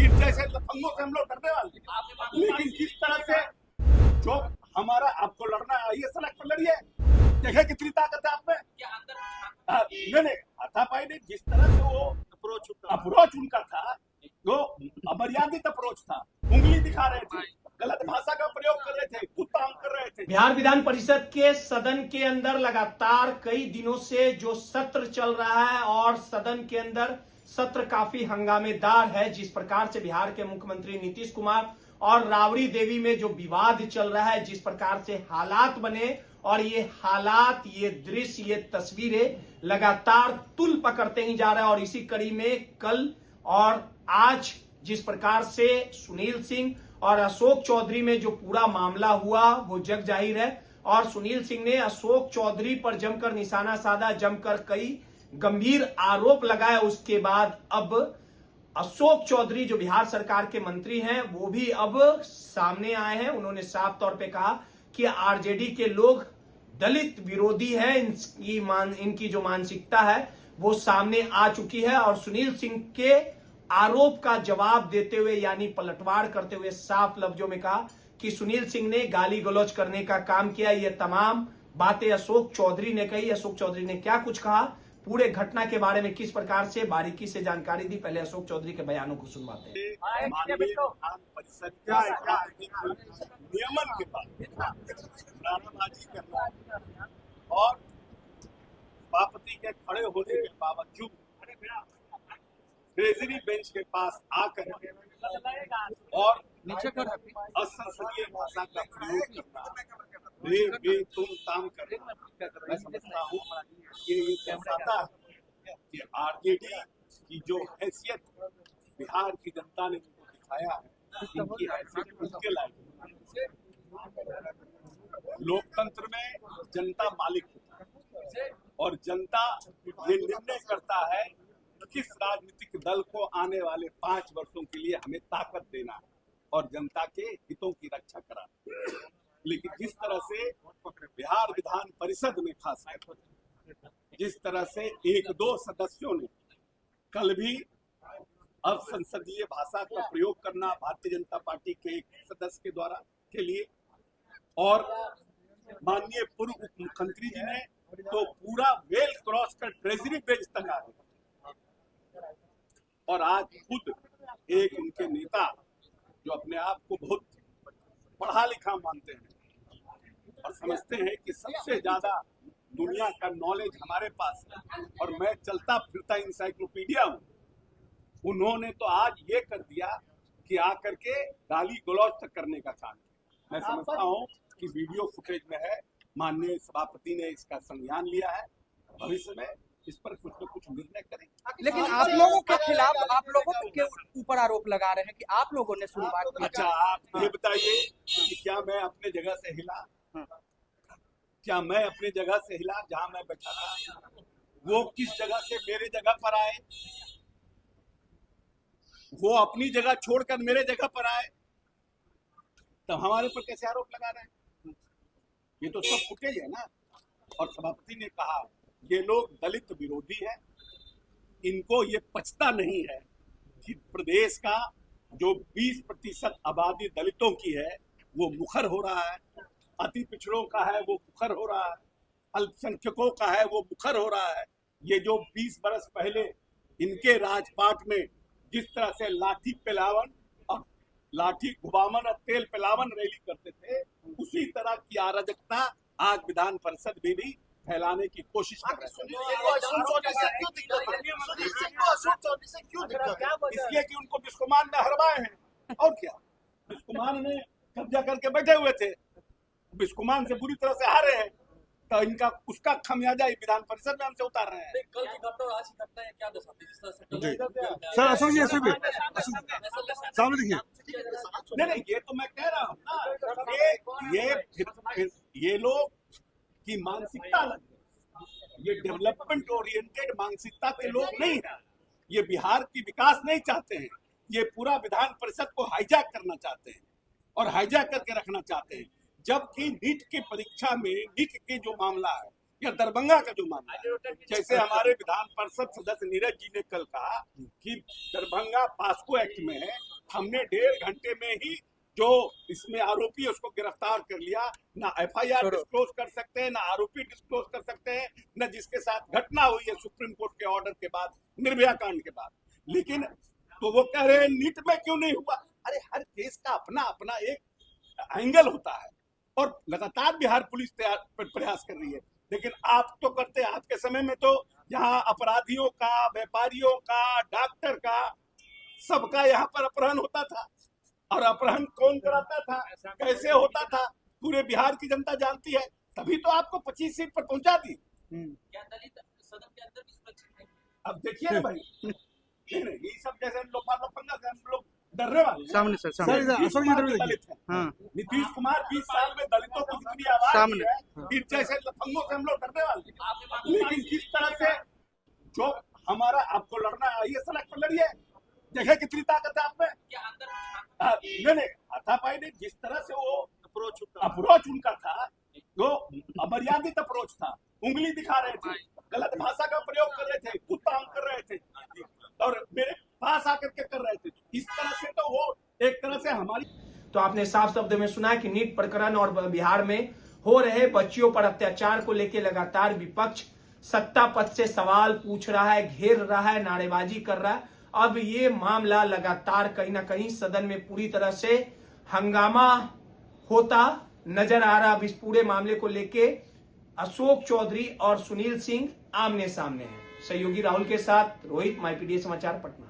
ईट जैसे लफंगों से हम लोग डरने वाले। लेकिन जिस तरह से जो हमारा आपको लड़ना है, ये सड़क पर लड़िए, देखे कितनी ताकत है आप में। नहीं, हाथापाई नहीं, जिस तरह से वो अप्रोच उनका था, जो अमर्यादित अप्रोच था, उंगली दिखा रहे थे, गलत भाषा का प्रयोग कर रहे थे, कुत्तांग कर रहे थे। बिहार विधान परिषद के सदन के अंदर लगातार कई दिनों से जो सत्र चल रहा है और सदन के अंदर सत्र काफी हंगामेदार है। जिस प्रकार से बिहार के मुख्यमंत्री नीतीश कुमार और राबड़ी देवी में जो विवाद चल रहा है, जिस प्रकार से हालात बने और ये हालात, ये दृश्य, ये तस्वीरें लगातार तुल पकड़ते ही जा रहे हैं। और इसी कड़ी में कल और आज जिस प्रकार से सुनील सिंह और अशोक चौधरी में जो पूरा मामला हुआ वो जग जाहिर है। और सुनील सिंह ने अशोक चौधरी पर जमकर निशाना साधा, जमकर कई गंभीर आरोप लगाए। उसके बाद अब अशोक चौधरी जो बिहार सरकार के मंत्री हैं वो भी अब सामने आए हैं। उन्होंने साफ तौर पे कहा कि आरजेडी के लोग दलित विरोधी है, इनकी जो मानसिकता है वो सामने आ चुकी है। और सुनील सिंह के आरोप का जवाब देते हुए यानी पलटवार करते हुए साफ लफ्जों में कहा कि सुनील सिंह ने गाली गलौज करने का काम किया। ये तमाम बातें अशोक चौधरी ने कही। अशोक चौधरी ने क्या कुछ कहा, पूरे घटना के बारे में किस प्रकार से बारीकी से जानकारी दी, पहले अशोक चौधरी के बयानों को सुनवाते हैं। माननीय विधान परिषद का नियमन के बाद नाराबाजी करना और सभापति के खड़े होने के बावजूद ट्रेजरी बेंच के पास आकर और असंसदीय भाषा का प्रयोग करना, तुम काम करना, मैं समझता हूँ कि ये दर्शाता है कि आरजेडी की जो हैसियत बिहार की जनता ने उनको दिखाया है, इनकी हैसियत उनके लायक। लोकतंत्र में जनता मालिक होता है और जनता ये निर्णय करता है किस राजनीतिक दल को आने वाले 5 वर्षों के लिए हमें ताकत देना है और जनता के हितों की रक्षा कराना। लेकिन जिस तरह से बिहार विधान परिषद में खासकर जिस तरह से 1-2 सदस्यों ने कल भी अब संसदीय भाषा का प्रयोग करना भारतीय जनता पार्टी के एक सदस्य के द्वारा के लिए, और माननीय पूर्व उप मुख्यमंत्री जी ने तो पूरा वेल क्रॉस कर ट्रेजरी बेंच तक आ गए। और आज खुद एक उनके नेता जो अपने आप को बहुत पढ़ा लिखा मानते हैं और समझते हैं कि सबसे ज्यादा दुनिया का नॉलेज हमारे पास है और मैं चलता फिरता इंसाइक्लोपीडिया हूँ, उन्होंने तो आज ये कर दिया कि आकर के गाली गलौज तक करने का काम किया। मैं समझता हूँ कि वीडियो फुटेज में है, माननीय सभापति ने इसका संज्ञान लिया है, भविष्य में इस पर कुछ न कुछ निर्णय करेंगे। लेकिन आप लोगों के खिलाफ, आप लोगों के ऊपर आरोप लगा रहे हैं कि आप लोगों ने सुनवाई की। अच्छा, आप ये बताइए कि क्या मैं अपने जगह से हिला? क्या मैं अपनी जगह से हिला जहां मैं बैठा था? वो किस जगह से मेरे जगह पर आए? वो अपनी जगह छोड़कर मेरे जगह पर आए, तब हमारे पर कैसे आरोप लगा रहे हैं? ये तो सब फुटेज है ना। और सभापति ने कहा ये लोग दलित विरोधी है, इनको ये पचता नहीं है कि प्रदेश का जो 20% आबादी दलितों की है वो मुखर हो रहा है, अति पिछड़ों का है वो मुखर हो रहा है, अल्पसंख्यकों का है वो मुखर हो रहा है। ये जो 20 बरस पहले इनके राजपाट में जिस तरह से लाठी पिलावन और लाठी घुमावन और तेल पिलावन रैली करते थे, उसी तरह की अराजकता आज विधान परिषद में भी फैलाने की कोशिश कर रहे हैं। इसलिए कि उनको बिस्कुमान में हरवाए हैं। और क्या, बिस्कुमान ने कब्जा करके बैठे हुए थे, बिस्कुमान से बुरी तरह से हारे हैं, तो इनका उसका खमियाजा विधान परिषद में हमसे उतार रहे हैं। कल की घटना और आज की घटना क्या दर्शाती है? जिस तरह से सर अशोक जी सामने देखिए। नहीं, ये तो मैं कह रहा हूँ ना, ये लोग की मानसिकता अलग है, ये डेवलपमेंट ओरिएंटेड मानसिकता के लोग नहीं है। ये बिहार की विकास नहीं चाहते हैं, ये पूरा विधान परिषद को हाईजैक करना चाहते हैं और हाईजैक करके रखना चाहते हैं। जबकि नीट की परीक्षा में नीट के जो मामला है या दरभंगा का जो मामला है, जैसे हमारे विधान परिषद सदस्य नीरज जी ने कल कहा कि दरभंगा पास्को एक्ट में हमने 1.5 घंटे में ही जो इसमें आरोपी है उसको गिरफ्तार कर लिया। ना एफआईआर डिस्क्लोज कर सकते हैं, ना आरोपी डिस्क्लोज कर सकते हैं, न जिसके साथ घटना हुई है सुप्रीम कोर्ट के ऑर्डर के बाद, निर्भया कांड के बाद। लेकिन तो वो कह रहे हैं नीट में क्यों नहीं हुआ। अरे हर केस का अपना अपना एक एंगल होता है और लगातार बिहार पुलिस प्रयास कर रही है। लेकिन आप तो करते, आपके समय में तो यहाँ अपराधियों का, व्यापारियों का, डॉक्टर का, सबका यहाँ पर अपहरण होता था। और अपहरण कौन कराता था, कैसे होता था, पूरे बिहार की जनता जानती है। तभी तो आपको 25 सीट पर पहुंचा दी। क्या दलित सदन के अंदर भी सुरक्षित नहीं? अब देखिए ना भाई, नहीं ये सब जैसे लोग पंगा से हम लोग डरने वाले हैं। सामने सर, सामने। सर, अशोक जी इधर दलित हैं। हाँ। नीतीश कुमार 20 साल में दलितों की जितनी आवाज सामने। है, इन जैसे लफंगों से हम लोग डरने वाले हैं। लेकिन जिस तरह से जो हमारा आपको लड़ना है, ये सेलेक्ट लड़िए, देखिए कितनी ताकत है आप में। क्या अंदर नहीं हाथापाई नहीं, जिस तरह से वो अप्रोच उनका था, वो अमर्यादित अप्रोच था। उंगली दिखा रहे थे, गलत भाषा का प्रयोग कर रहे थे, कुत्ताम कर रहे थे और मेरे पास आकर के कर रहे थे। इस तरह से तो वो एक तरह से हमारी। तो आपने साफ शब्द में सुना कि नीट प्रकरण और बिहार में हो रहे बच्चियों पर अत्याचार को लेकर लगातार विपक्ष सत्ता पक्ष से सवाल पूछ रहा है, घेर रहा है, नारेबाजी कर रहा है। अब ये मामला लगातार कहीं ना कहीं सदन में पूरी तरह से हंगामा होता नजर आ रहा। अब इस पूरे मामले को लेके अशोक चौधरी और सुनील सिंह आमने सामने हैं। सहयोगी राहुल के साथ रोहित, माईपीडीए समाचार, पटना।